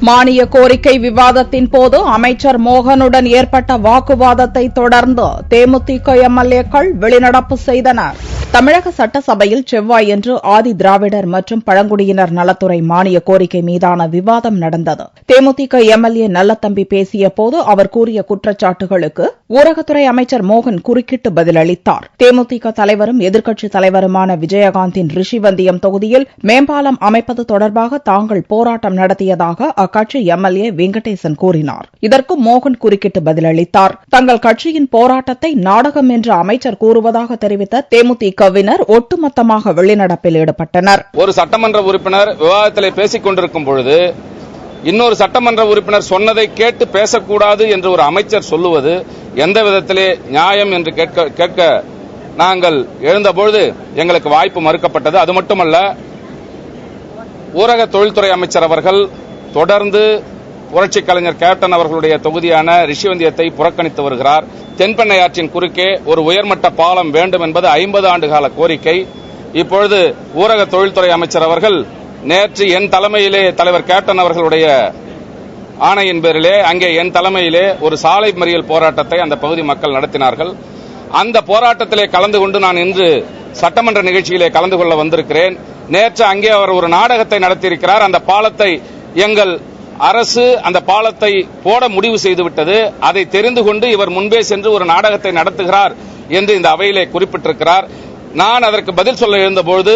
மானிய கோரிக்கை விவாதத்தின் போது அமைச்சர் மோகனுடன் ஏற்பட்ட வாக்குவாதத்தை தொடர்ந்து தேமுதிக எம்எல்ஏக்கள் வெளிநடப்பு செய்தனர். தமிழக சட்டசபையில் செவ்வாயன்று ஆதி திராவிடர் மற்றும் பழங்குடியினர் நலத்துறை மானிய கோரிக்கை மீதான விவாதம் நடந்தது. தேமுதிக எம்எல்ஏ நல்லத்தம்பி பேசியபோது அவர் கூறிய குற்றச்சாட்டுகளுக்கு ஊரகத்துறை அமைச்சர் மோகன் குறுக்கிட்டு பதிலளித்தார். தேமுதிக தலைவரும் எதிர்க்கட்சித் தலைவருமான விஜயகாந்தின் ரிஷிவந்தியம் தொகுதியில் மேம்பாலம் அமைப்பது தொடர்பாக தாங்கள் போராட்டம் நடத்தியதாக அக்கட்சி எம்எல்ஏ வெங்கடேசன் கூறினார். இதற்கு மோகன் குறுக்கிட்டு பதிலளித்தார். தங்கள் கட்சியின் போராட்டத்தை நாடகம் என்று அமைச்சர் கூறுவதாக தெரிவித்த தேமுதிகவினர் ஒட்டுமொத்தமாக வெளிநடப்பில் ஈடுபட்டனர். ஒரு சட்டமன்ற உறுப்பினர் விவாதத்திலே பேசிக் கொண்டிருக்கும் பொழுது இன்னொரு சட்டமன்ற உறுப்பினர் சொன்னதை கேட்டு பேசக்கூடாது என்று ஒரு அமைச்சர் சொல்லுவது எந்த விதத்திலே நியாயம் என்று கேட்க நாங்கள் எழுந்தபொழுது எங்களுக்கு வாய்ப்பு மறுக்கப்பட்டது. அது மட்டுமல்ல, ஊரக தொழில்துறை அமைச்சர் அவர்கள் தொடர்ந்து புரட்சிக் கலைஞர் கேப்டன் அவர்களுடைய தொகுதியான ரிஷிவந்தியத்தை புறக்கணித்து வருகிறார். தென்பெண்ணை ஆற்றின் குறுக்கே ஒரு உயர்மட்ட பாலம் வேண்டும் என்பது 50 ஆண்டுகால கோரிக்கை. இப்பொழுது ஊரக தொழில்துறை அமைச்சர் அவர்கள் நேற்று என் தலைமையிலே தலைவர் கேப்டன் அவர்களுடைய ஆணையின் பேரிலே அங்கே என் தலைமையிலே ஒரு சாலை மறியல் போராட்டத்தை அந்த பகுதி மக்கள் நடத்தினார்கள். அந்த போராட்டத்திலே கலந்து கொண்டு நான் இன்று சட்டமன்ற நிகழ்ச்சியிலே கலந்து கொள்ள வந்திருக்கிறேன். நேற்று அங்கே அவர் ஒரு நாடகத்தை நடத்தியிருக்கிறார். அந்த பாலத்தை எங்கள் அரசு அந்த பாலத்தை போட முடிவு செய்துவிட்டது. அதை தெரிந்து கொண்டு இவர் முன்பே சென்று ஒரு நாடகத்தை நடத்துகிறார் என்று இந்த அவையிலே குறிப்பிட்டிருக்கிறார். நான் அதற்கு பதில் சொல்ல எழுந்தபோது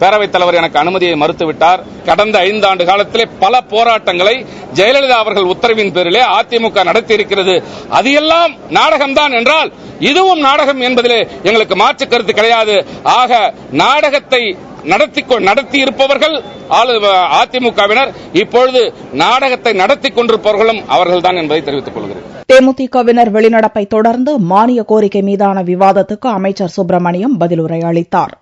பேரவைத் தலைவர் எனக்கு அனுமதியை மறுத்துவிட்டார். கடந்த 5 ஆண்டு காலத்திலே பல போராட்டங்களை ஜெயலலிதா அவர்கள் உத்தரவின் பேரிலே அதிமுக நடத்தியிருக்கிறது. அது எல்லாம் நாடகம்தான் என்றால் இதுவும் நாடகம் என்பதிலே எங்களுக்கு மாற்று கருத்து கிடையாது. ஆக நாடகத்தை நடத்தி இருப்பவர்கள் அதிமுகவினர், இப்பொழுது நாடகத்தை நடத்திக் கொண்டிருப்பவர்களும் அவர்கள்தான் என்பதை தெரிவித்துக் கொள்கிறேன். தேமுதிகவினர் வெளிநடப்பை தொடர்ந்து மானிய கோரிக்கை மீதான விவாதத்துக்கு அமைச்சர் சுப்பிரமணியம் பதிலுரை அளித்தார்.